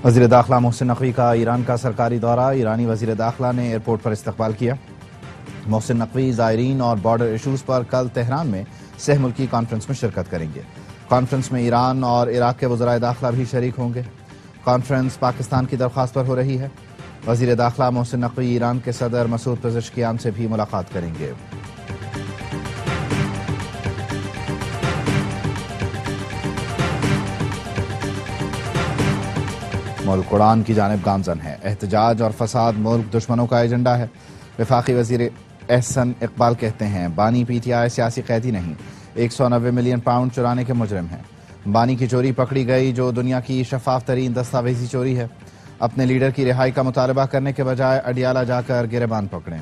وزیر داخلہ محسن نقوی کا ایران کا سرکاری دورہ، ایرانی وزیر داخلہ نے ایئرپورٹ پر استقبال کیا۔ محسن نقوی زائرین اور بارڈر ایشوز پر کل تہران میں سہ ملکی کانفرنس میں شرکت کریں گے۔ کانفرنس میں ایران اور عراق کے وزرائے داخلہ بھی شریک ہوں گے۔ کانفرنس پاکستان کی درخواست پر ہو رہی ہے۔ وزیر داخلہ محسن نقوی ایران کے صدر مسعود پزشکیان سے بھی ملاقات کریں گے۔ ملک قرآن کی جانب گامزن ہے، احتجاج اور فساد ملک دشمنوں کا ایجنڈا ہے۔ وفاقی وزیر احسن اقبال کہتے ہیں بانی پی ٹی آئی سیاسی قیدی نہیں، 190 ملین پاؤنڈ چرانے کے مجرم ہیں۔ بانی کی چوری پکڑی گئی جو دنیا کی شفاف ترین دستاویزی چوری ہے۔ اپنے لیڈر کی رہائی کا مطالبہ کرنے کے بجائے اڈیالہ جا کر گریبان پکڑیں۔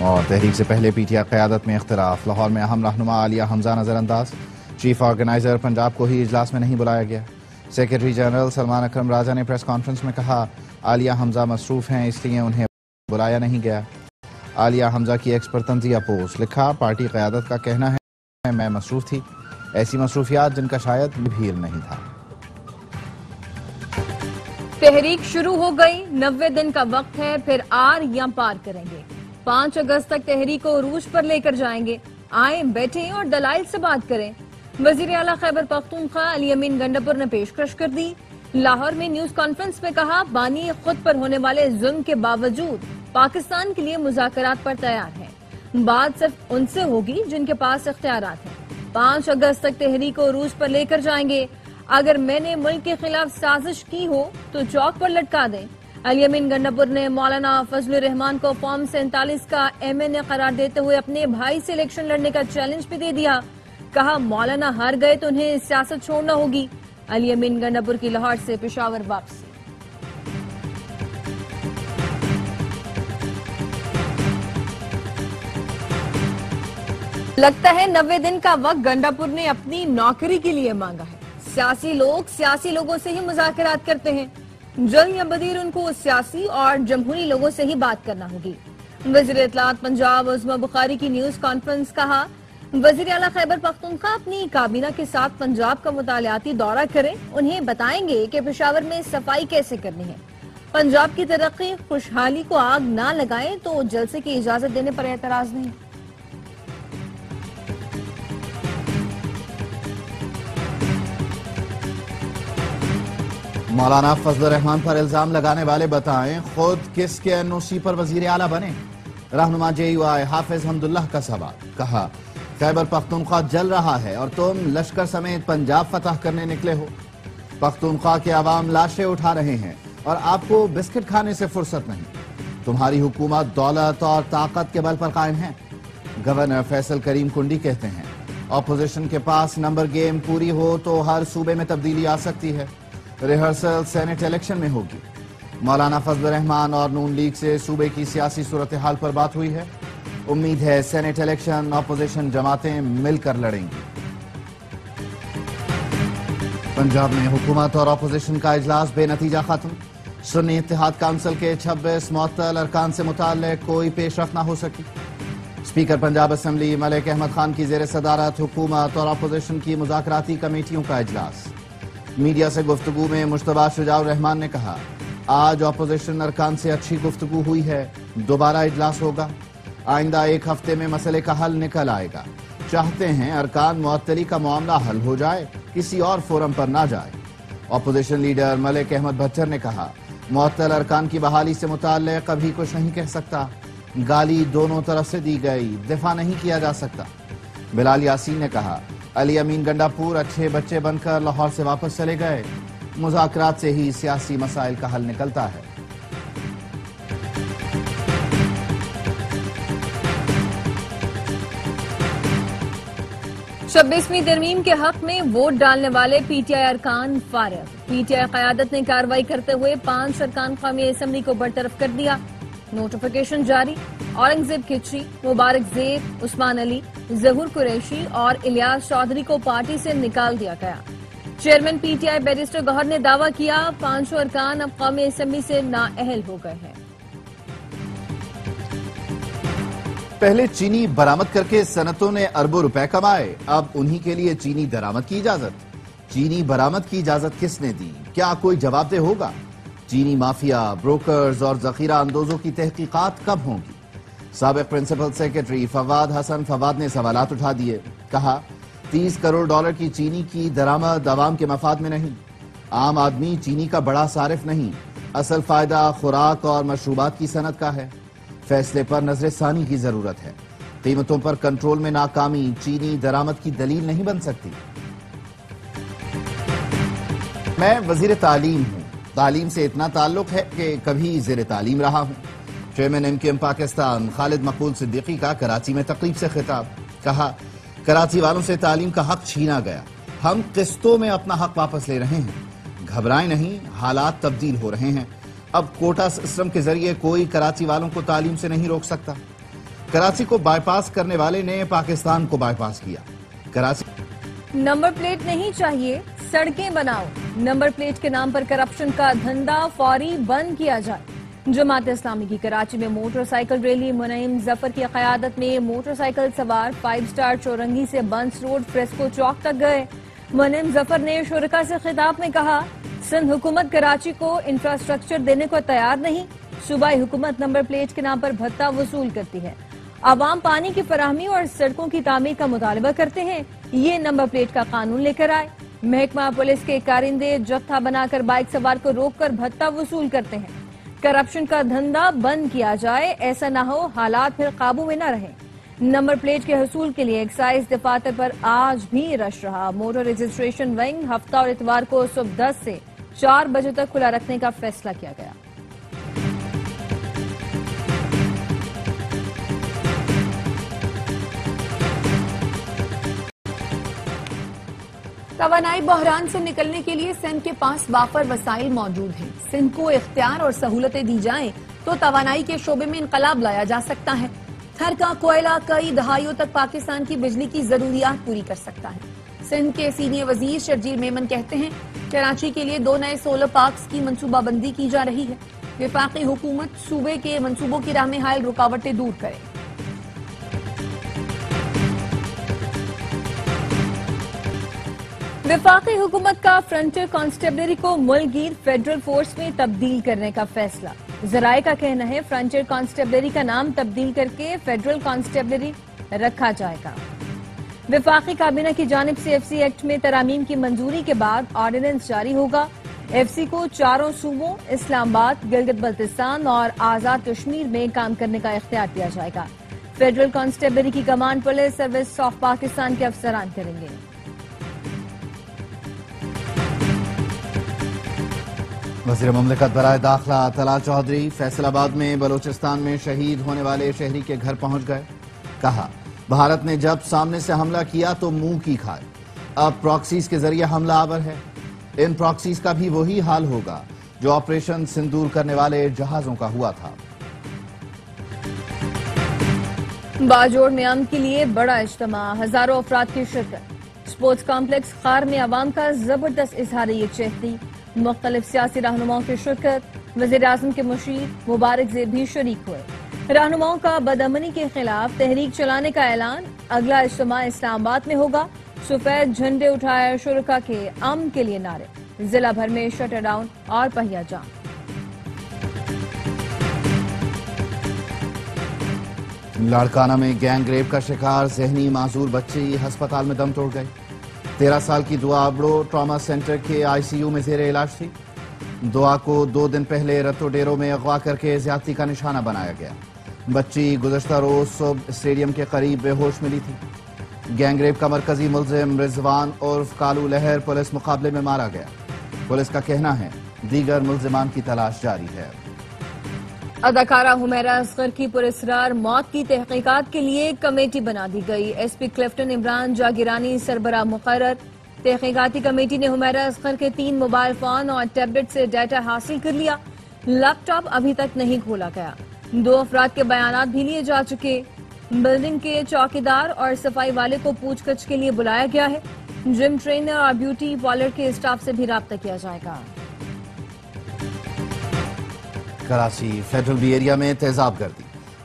اور تحریک سے پہلے پی ٹی آئی قیادت میں اختلاف، لاہور میں اہم رہنما عالیہ حمزہ نظر انداز، چیف آرگنائزر پنجاب کو ہی اجلاس میں نہیں بلایا گیا۔ سیکرٹری جنرل سلمان اکرم راجہ نے پریس کانفرنس میں کہا عالیہ حمزہ مصروف ہیں اس لیے انہیں بلایا نہیں گیا۔ عالیہ حمزہ کی ایکس پر تنزیہ پوسٹ، لکھا پارٹی قیادت کا کہنا ہے میں مصروف تھی، ایسی مصروفیات جن کا شاید بھی نہیں تھا۔ تحریک شروع ہو گئی، 90 دن کا وقت ہے، پھر آر یا پار کریں گے۔ 5 اگست تک تحریک کو عروج پر لے کر جائیں گے۔ آئیں بیٹھیں اور دلائل سے بات کریں۔ وزیر اعلیٰ خیبر پختونخوا علی امین گنڈاپور نے پیشکش کر دی۔ لاہور میں نیوز کانفرنس میں کہا بانی خود پر ہونے والے ظلم کے باوجود پاکستان کے لیے مذاکرات پر تیار ہیں۔ بات صرف ان سے ہوگی جن کے پاس اختیارات ہیں۔ 5 اگست تک تحریک کو عروج پر لے کر جائیں گے۔ اگر میں نے ملک کے خلاف سازش کی ہو تو چوک پر لٹکا دیں۔ علی امین گنڈاپور نے مولانا فضل الرحمان کو فارم 47 کا MNA قرار دیتے ہوئے اپنے بھائی سے الیکشن لڑنے کا چیلنج بھی دے دیا۔ کہا مولانا ہار گئے تو انہیں سیاست چھوڑنا ہوگی۔ علی امین گنڈاپور کی لاہور سے پشاور واپسی۔ لگتا ہے 90 دن کا وقت گنڈاپور نے اپنی نوکری کے لیے مانگا ہے۔ سیاسی لوگ سیاسی لوگوں سے ہی مذاکرات کرتے ہیں، جلد یا بدیر ان کو سیاسی اور جمہوری لوگوں سے ہی بات کرنا ہوگی۔ وزیر اطلاعات پنجاب عظمہ بخاری کی نیوز کانفرنس، کہا وزیر اعلیٰ خیبر پختونخوا اپنی کابینہ کے ساتھ پنجاب کا مطالعاتی دورہ کریں، انہیں بتائیں گے کہ پشاور میں صفائی کیسے کرنی ہے۔ پنجاب کی ترقی خوشحالی کو آگ نہ لگائیں تو جلسے کی اجازت دینے پر اعتراض نہیں۔ مولانا فضل الرحمان پر الزام لگانے والے بتائیں خود کس کے NOC پر وزیر اعلیٰ بنے۔ رہنما JUI حافظ حمداللہ کا سوال، کہا خیبر پختونخوا جل رہا ہے اور تم لشکر سمیت پنجاب فتح کرنے نکلے ہو۔ پختونخوا کے عوام لاشیں اٹھا رہے ہیں اور آپ کو بسکٹ کھانے سے فرصت نہیں۔ تمہاری حکومت دولت اور طاقت کے بل پر قائم ہے۔ گورنر فیصل کریم کنڈی کہتے ہیں اپوزیشن کے پاس نمبر گیم پوری ہو تو ہر صوبے میں تبدیلی آ سکتی ہے۔ ریہرسل سینٹ الیکشن میں ہوگی۔ مولانا فضل الرحمان اور نون لیگ سے صوبے کی سیاسی صورتحال پر بات ہوئی ہے۔ امید ہے سینٹ الیکشن اپوزیشن جماعتیں مل کر لڑیں گی۔ پنجاب میں حکومت اور اپوزیشن کا اجلاس بے نتیجہ ختم۔ سنی اتحاد کونسل کے 26 معطل ارکان سے متعلق کوئی پیش رفت نہ ہو سکی۔ اسپیکر پنجاب اسمبلی ملک احمد خان کی زیر صدارت حکومت اور اپوزیشن کی مذاکراتی کمیٹیوں کا اجلاس۔ میڈیا سے گفتگو میں مجتبیٰ شجاع الرحمان نے کہا آج اپوزیشن ارکان سے اچھی گفتگو ہوئی ہے، دوبارہ اجلاس ہوگا۔ آئندہ 1 ہفتے میں مسئلے کا حل نکل آئے گا۔ چاہتے ہیں ارکان معطلی کا معاملہ حل ہو جائے، کسی اور فورم پر نہ جائے۔ اپوزیشن لیڈر ملک احمد بھچر نے کہا معطل ارکان کی بحالی سے متعلق کبھی کچھ نہیں کہہ سکتا، گالی دونوں طرف سے دی گئی، دفاع نہیں کیا جا سکتا۔ بلال یاسین نے کہا علی امین گنڈاپور اچھے بچے بن کر لاہور سے واپس چلے گئے، مذاکرات سے ہی سیاسی مسائل کا حل نکلتا ہے۔ چھبیسویں ترمیم کے حق میں ووٹ ڈالنے والے PTI ارکان فارغ۔ PTI قیادت نے کارروائی کرتے ہوئے 5 ارکان قومی اسمبلی کو برطرف کر دیا۔ نوٹیفیکیشن جاری۔ اورنگزیب کھچری، مبارک زیب، عثمان علی، ظہور قریشی اور الیاس چودھری کو پارٹی سے نکال دیا گیا۔ چیئرمین PTI بیرسٹر گوہر نے دعویٰ کیا 5 ارکان اب قومی اسمبلی سے نااہل ہو گئے ہیں۔ پہلے چینی برآمد کر کے صنعتوں نے اربوں روپے کمائے، اب انہی کے لیے چینی درآمد کی اجازت۔ چینی برآمد کی اجازت کس نے دی؟ کیا کوئی جواب دہ ہوگا؟ چینی مافیا، بروکرز اور ذخیرہ اندوزوں کی تحقیقات کب ہوں گی؟ سابق پرنسپل سیکرٹری فواد حسن فواد نے سوالات اٹھا دیے، کہا 30 کروڑ ڈالر کی چینی کی درآمد عوام کے مفاد میں نہیں، عام آدمی چینی کا بڑا صارف نہیں، اصل فائدہ خوراک اور مشروبات کی صنعت کا ہے۔ فیصلے پر نظر ثانی کی ضرورت ہے، قیمتوں پر کنٹرول میں ناکامی چینی درآمد کی دلیل نہیں بن سکتی۔ میں وزیر تعلیم ہوں، تعلیم سے اتنا تعلق ہے کہ کبھی زیر تعلیم رہا ہوں۔ چیئرمین MKM پاکستان خالد مقبول صدیقی کا کراچی میں تقریب سے خطاب، کہا کراچی والوں سے تعلیم کا حق چھینا گیا، ہم قسطوں میں اپنا حق واپس لے رہے ہیں، گھبرائیں نہیں، حالات تبدیل ہو رہے ہیں، اب کوٹا سسٹم کے ذریعے کوئی کراچی والوں کو تعلیم سے نہیں روک سکتا۔ کراچی کو بائی پاس کرنے والے نے پاکستان کو بائی پاس کیا۔ کراچی نمبر پلیٹ نہیں چاہیے، سڑکیں بناؤ، نمبر پلیٹ کے نام پر کرپشن کا دھندا فوری بند کیا جائے۔ جماعت اسلامی کی کراچی میں موٹر سائیکل ریلی، منعم ظفر کی قیادت میں موٹر سائیکل سوار 5 سٹار چورنگی سے بنس روڈ فریسکو چوک تک گئے۔ منعم ظفر نے شرکاء سے خطاب میں کہا سندھ حکومت کراچی کو انفراسٹرکچر دینے کو تیار نہیں، صوبائی حکومت نمبر پلیٹ کے نام پر بھتہ وصول کرتی ہے، عوام پانی کی فراہمی اور سڑکوں کی تعمیر کا مطالبہ کرتے ہیں، یہ نمبر پلیٹ کا قانون لے کر آئے۔ محکمہ پولیس کے کارندے جتھا بنا کر بائک سوار کو روک کر بھتہ وصول کرتے ہیں۔ کرپشن کا دھندا بند کیا جائے، ایسا نہ ہو حالات پھر قابو میں نہ رہیں۔ نمبر پلیٹ کے حصول کے لیے ایکسائز دفاتر پر آج بھی رش رہا۔ موٹر رجسٹریشن ونگ ہفتہ اور اتوار کو صبح 10 سے 4 بجے تک کھلا رکھنے کا فیصلہ کیا گیا۔ توانائی بحران سے نکلنے کے لیے سندھ کے پاس وافر وسائل موجود ہیں۔ سندھ کو اختیار اور سہولتیں دی جائیں تو توانائی کے شعبے میں انقلاب لایا جا سکتا ہے۔ تھر کا کوئلہ کئی دہائیوں تک پاکستان کی بجلی کی ضروریات پوری کر سکتا ہے۔ سندھ کے سینئر وزیر شرجیل میمن کہتے ہیں کراچی کے لیے 2 نئے سولر پارکس کی منصوبہ بندی کی جا رہی ہے۔ وفاقی حکومت صوبے کے منصوبوں کی راہ میں حائل رکاوٹیں دور کرے۔ وفاقی حکومت کا فرنٹیئر کانسٹیبلری کو ملک گیر فیڈرل فورس میں تبدیل کرنے کا فیصلہ۔ ذرائع کا کہنا ہے فرنٹیئر کانسٹیبلری کا نام تبدیل کر کے فیڈرل کانسٹیبلری رکھا جائے گا۔ وفاقی کابینہ کی جانب سے FC ایکٹ میں ترامیم کی منظوری کے بعد آرڈیننس جاری ہوگا۔ FC کو 4 صوبوں اسلام آباد، گلگت بلتستان اور آزاد کشمیر میں کام کرنے کا اختیار دیا جائے گا۔ فیڈرل کانسٹیبلری کی command police service of Pakistan کے افسران کریں گے۔ وزیر مملکت برائے داخلہ طلال چودھری فیصل آباد میں بلوچستان میں شہید ہونے والے شہری کے گھر پہنچ گئے، کہا بھارت نے جب سامنے سے حملہ کیا تو منہ کی کھائے، اب پراکسیز کے ذریعے حملہ آور ہے، ان پراکسیز کا بھی وہی حال ہوگا جو آپریشن سندور کرنے والے جہازوں کا ہوا تھا۔ باجوڑ میں امن کے لیے بڑا اجتماع، ہزاروں افراد کی شرکت۔ سپورٹس کمپلیکس خار میں عوام کا زبردست اظہار یکجہتی، مختلف سیاسی رہنماؤں کی شرکت، وزیر اعظم کے مشیر مبارک زیب بھی شریک ہوئے۔ رہنماؤں کا بدامنی کے خلاف تحریک چلانے کا اعلان، اگلا اجتماع اسلام آباد میں ہوگا۔ سفید جھنڈے اٹھائے شرکاء کے امن کے لیے نعرے، ضلع بھر میں شٹر ڈاؤن اور پہیا جام۔ لاڑکانہ میں گینگ ریپ کا شکار ذہنی معذور بچی ہسپتال میں دم توڑ گئی۔ 13 سال کی دعا ابڑو ٹراما سینٹر کے ICU میں زیر علاج تھی۔ دعا کو 2 دن پہلے رتو ڈیرو میں اغوا کر کے زیادتی کا نشانہ بنایا گیا۔ بچی گزشتہ روز صبح اسٹیڈیم کے قریب بے ہوش ملی تھی۔ گینگ ریپ کا مرکزی ملزم رضوان عرف کالو لہر پولیس مقابلے میں مارا گیا۔ پولیس کا کہنا ہے دیگر ملزمان کی تلاش جاری ہے۔ اداکارہ حمیرہ اصغر کی پراسرار موت کی تحقیقات کے لیے کمیٹی بنا دی گئی۔ SP کلفٹن عمران جاگیرانی سربراہ مقرر۔ تحقیقاتی کمیٹی نے حمیرہ اصغر کے 3 موبائل فون اور ٹیبلٹ سے ڈیٹا حاصل کر لیا۔ لیپ ٹاپ ابھی تک نہیں کھولا گیا۔ 2 افراد کے بیانات بھی لیے جا چکے۔ بلڈنگ کے چوکیدار اور صفائی والے کو پوچھ گچھ کے لیے بلایا گیا ہے۔ جم ٹرینر اور بیوٹی پارلر کے اسٹاف سے بھی رابطہ کیا جائے گا۔ کراچی فیڈرل بی ایریا میں تیزاب گردی،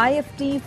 IFT